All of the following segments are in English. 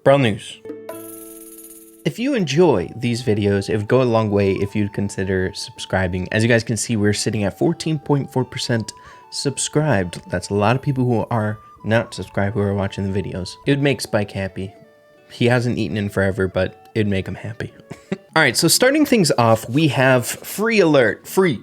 Brawl News. If you enjoy these videos, it would go a long way if you'd consider subscribing. As you guys can see, we're sitting at 14.4% subscribed. That's a lot of people who are not subscribed who are watching the videos. It would make Spike happy. He hasn't eaten in forever, but it'd make him happy. All right, so starting things off, we have free alert, free,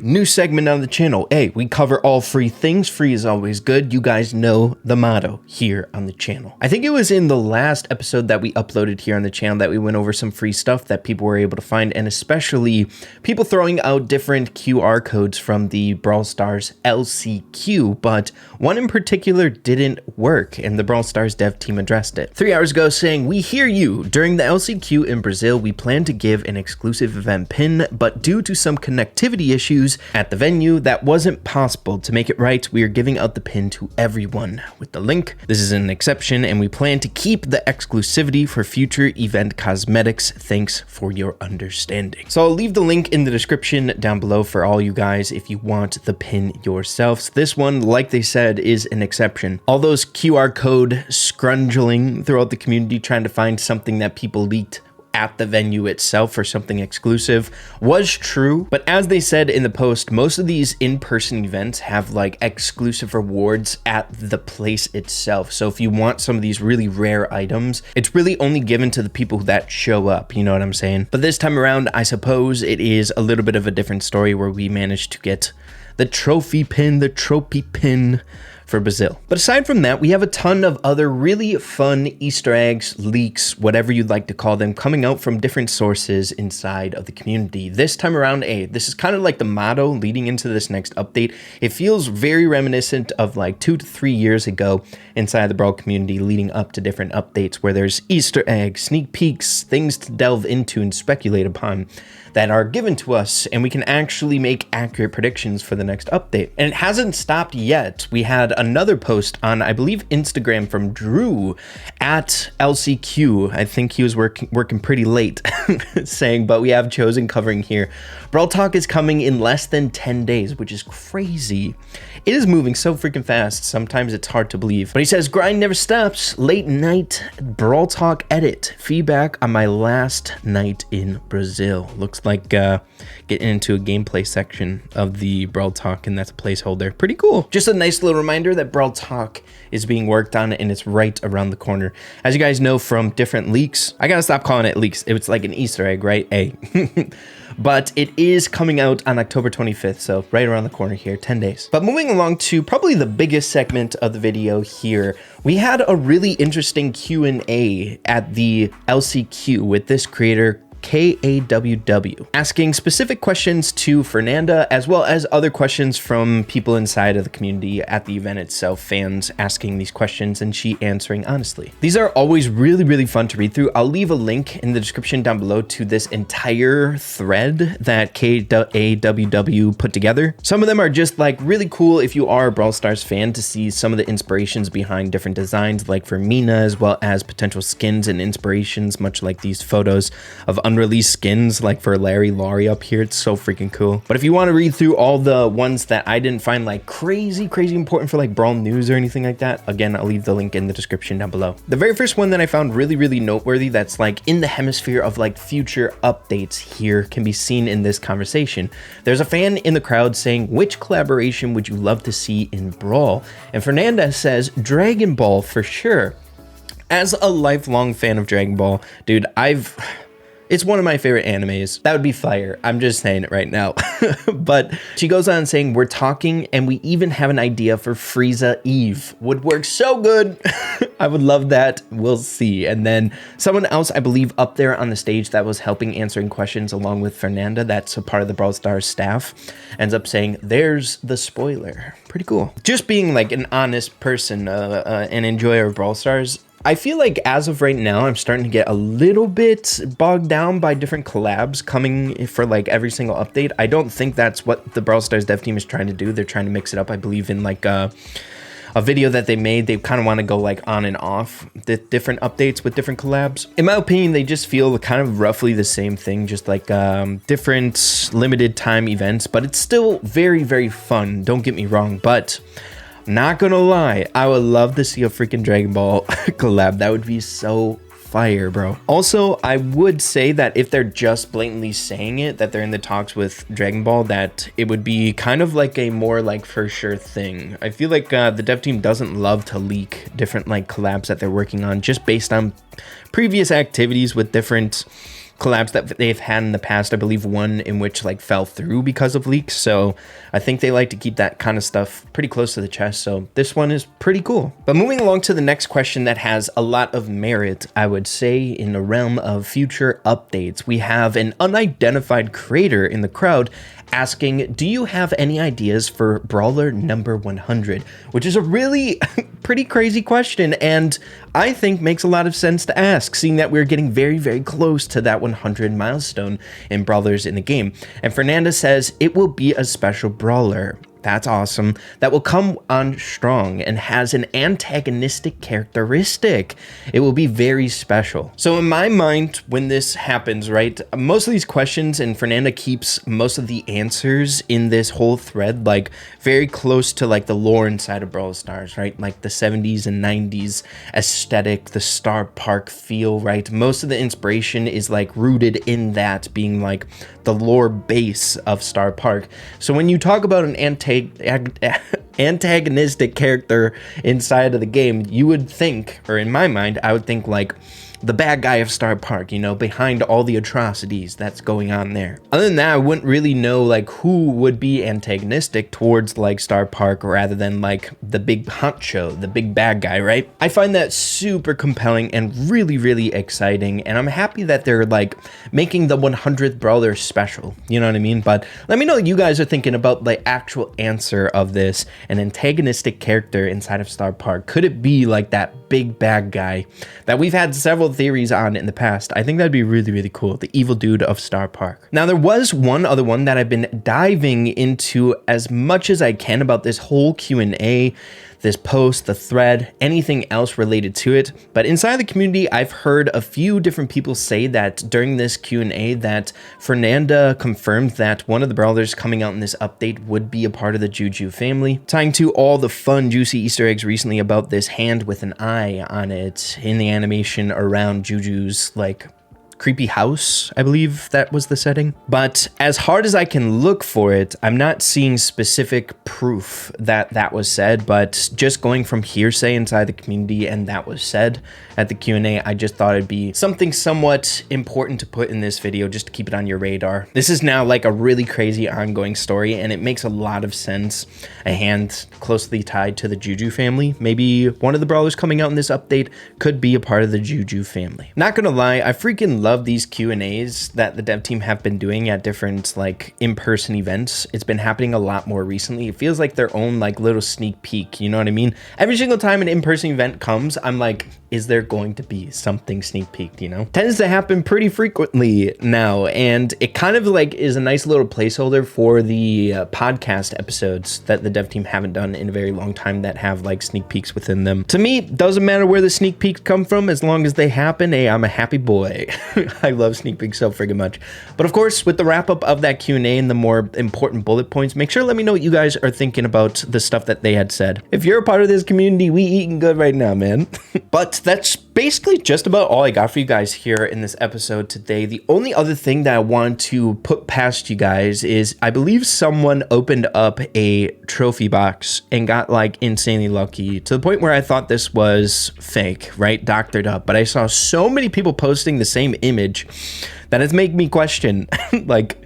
new segment on the channel. Hey, we cover all free things. Free is always good. You guys know the motto here on the channel. I think it was in the last episode that we uploaded here on the channel that we went over some free stuff that people were able to find, and especially people throwing out different QR codes from the Brawl Stars LCQ, but one in particular didn't work, and the Brawl Stars dev team addressed it 3 hours ago, saying, "We hear you. During the LCQ in Brazil, we plan to give an exclusive event pin, but due to some connectivity issues at the venue, that wasn't possible. To make it right, we are giving out the pin to everyone with the link. This is an exception, and we plan to keep the exclusivity for future event cosmetics. Thanks for your understanding." So I'll leave the link in the description down below for all you guys if you want the pin yourselves. This one, like they said, is an exception. All those QR code scrungling throughout the community trying to find something that people leaked at the venue itself or something exclusive was true, but as they said in the post, most of these in-person events have like exclusive rewards at the place itself. So if you want some of these really rare items, it's really only given to the people that show up, you know what I'm saying? But this time around, I suppose it is a little bit of a different story where we managed to get the trophy pin for Brazil. But aside from that, we have a ton of other really fun Easter eggs, leaks, whatever you'd like to call them, coming out from different sources inside of the community. This time around, this is kind of like the motto leading into this next update. It feels very reminiscent of like 2 to 3 years ago inside the Brawl community leading up to different updates where there's Easter eggs, sneak peeks, things to delve into and speculate upon that are given to us, and we can actually make accurate predictions for the next update. And it hasn't stopped yet. We had another post on, I believe, Instagram from Drew at LCQ. I think he was working pretty late saying, but we have chosen covering here. Brawl Talk is coming in less than 10 days, which is crazy. It is moving so freaking fast. Sometimes it's hard to believe. But he says, grind never stops. Late night Brawl Talk edit. Feedback on my last night in Brazil. Looks like getting into a gameplay section of the Brawl Talk, and that's a placeholder. Pretty cool. Just a nice little reminder that Brawl Talk is being worked on, and it's right around the corner. As you guys know from different leaks, I gotta stop calling it leaks. It's like an Easter egg, right? But it is coming out on October 25th, so right around the corner here, 10 days. But moving along to probably the biggest segment of the video here, we had a really interesting Q&A at the LCQ with this creator, KAWW, asking specific questions to Fernanda, as well as other questions from people inside of the community at the event itself, fans asking these questions and she answering honestly. These are always really fun to read through. I'll leave a link in the description down below to this entire thread that KAWW put together. Some of them are just like really cool if you are a Brawl Stars fan to see some of the inspirations behind different designs, like for Mina, as well as potential skins and inspirations, much like these photos of unreleased skins like for Laurie up here. It's so freaking cool. But if you want to read through all the ones that I didn't find like crazy important for like Brawl News or anything like that, again, I'll leave the link in the description down below. The very first one that I found really noteworthy that's like in the hemisphere of like future updates here can be seen in this conversation. There's a fan in the crowd saying, which collaboration would you love to see in Brawl? And Fernanda says, Dragon Ball for sure. As a lifelong fan of Dragon Ball, dude, it's one of my favorite animes. That would be fire. I'm just saying it right now. But she goes on saying, we're talking and we even have an idea for Frieza Eve. Would work so good. I would love that. We'll see. And then someone else, I believe, up there on the stage that was helping answering questions along with Fernanda, that's a part of the Brawl Stars staff, ends up saying, there's the spoiler. Pretty cool. Just being like an honest person, an enjoyer of Brawl Stars, I feel like as of right now, I'm starting to get a little bit bogged down by different collabs coming for like every single update. I don't think that's what the Brawl Stars dev team is trying to do. They're trying to mix it up. I believe in like a video that they made, they kind of want to go like on and off the different updates with different collabs. In my opinion, they just feel kind of roughly the same thing, just like different limited time events, but it's still very fun. Don't get me wrong, but Not gonna lie, I would love to see a freaking Dragon Ball collab. That would be so fire, bro. Also, I would say that if they're just blatantly saying it, that they're in the talks with Dragon Ball, that it would be kind of like a more like for sure thing. I feel like the dev team doesn't love to leak different like collabs that they're working on just based on previous activities with different collabs that they've had in the past. I believe one in which like fell through because of leaks, so I think they like to keep that kind of stuff pretty close to the chest, so this one is pretty cool. But moving along to the next question that has a lot of merit, I would say, in the realm of future updates, we have an unidentified creator in the crowd asking, do you have any ideas for Brawler number 100? Which is a really pretty crazy question, and I think makes a lot of sense to ask, seeing that we're getting very, very close to that 100 milestone in Brawlers in the game. And Fernanda says it will be a special Brawler. That's awesome. That will come on strong and has an antagonistic characteristic. It will be very special. So in my mind, when this happens, right, most of these questions, and Fernanda keeps most of the answers in this whole thread, like very close to like the lore inside of Brawl Stars, right? Like the 70s and 90s aesthetic, the Star Park feel, right? Most of the inspiration is like rooted in that being like the lore base of Star Park. So when you talk about an antagonistic character inside of the game, you would think, or in my mind, I would think like the bad guy of Star Park, you know, behind all the atrocities that's going on there. Other than that, I wouldn't really know like who would be antagonistic towards like Star Park rather than like the big honcho, the big bad guy, right? I find that super compelling and really, really exciting, and I'm happy that they're like making the 100th Brawler special, you know what I mean? But let me know what you guys are thinking about the actual answer of this, an antagonistic character inside of Star Park. Could it be like that big bad guy that we've had several theories on in the past? I think that'd be really, really cool. The evil dude of Star Park. Now, there was one other one that I've been diving into as much as I can about this whole Q&A, this post, the thread, anything else related to it. But inside the community, I've heard a few different people say that during this Q&A that Fernanda confirmed that one of the brawlers coming out in this update would be a part of the Juju family, tying to all the fun, juicy Easter eggs recently about this hand with an eye on it in the animation around Juju's like creepy house, I believe that was the setting. But as hard as I can look for it, I'm not seeing specific proof that that was said, but just going from hearsay inside the community and that was said at the Q&A, I just thought it'd be something somewhat important to put in this video just to keep it on your radar. This is now like a really crazy ongoing story, and it makes a lot of sense. A hand closely tied to the Juju family. Maybe one of the brawlers coming out in this update could be a part of the Juju family. Not gonna lie, I freaking love these Q&As that the dev team have been doing at different like in-person events. It's been happening a lot more recently. It feels like their own like little sneak peek, you know what I mean? Every single time an in-person event comes, I'm like, is there going to be something sneak peeked, you know? Tends to happen pretty frequently now, and it kind of like is a nice little placeholder for the podcast episodes that the dev team haven't done in a very long time that have like sneak peeks within them. To me, doesn't matter where the sneak peeks come from, as long as they happen, hey, I'm a happy boy. I love sneak peeks so friggin' much. But of course, with the wrap up of that Q&A and the more important bullet points, make sure to let me know what you guys are thinking about the stuff that they had said. If you're a part of this community, we eating good right now, man. But that's basically just about all I got for you guys here in this episode today. The only other thing that I want to put past you guys is I believe someone opened up a trophy box and got like insanely lucky to the point where I thought this was fake, right? Doctored up. But I saw so many people posting the same image that it's making me question like,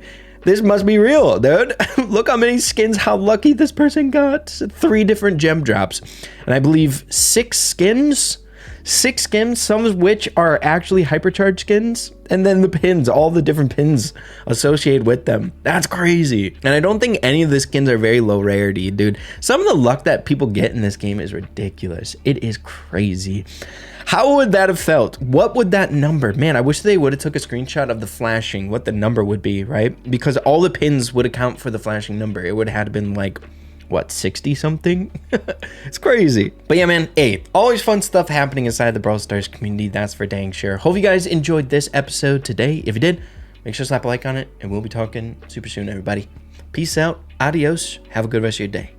this must be real, dude. Look how many skins, how lucky this person got. 3 different gem drops. And I believe 6 skins, some of which are actually hypercharged skins. And then the pins, all the different pins associated with them. That's crazy. And I don't think any of the skins are very low rarity, dude. Some of the luck that people get in this game is ridiculous. It is crazy. How would that have felt? What would that number? Man, I wish they would have took a screenshot of the flashing, what the number would be, right? Because all the pins would account for the flashing number. It would have had to been like, what, 60 something? It's crazy. But yeah, man, hey, always fun stuff happening inside the Brawl Stars community. That's for dang sure. Hope you guys enjoyed this episode today. If you did, make sure to slap a like on it, and we'll be talking super soon, everybody. Peace out. Adios. Have a good rest of your day.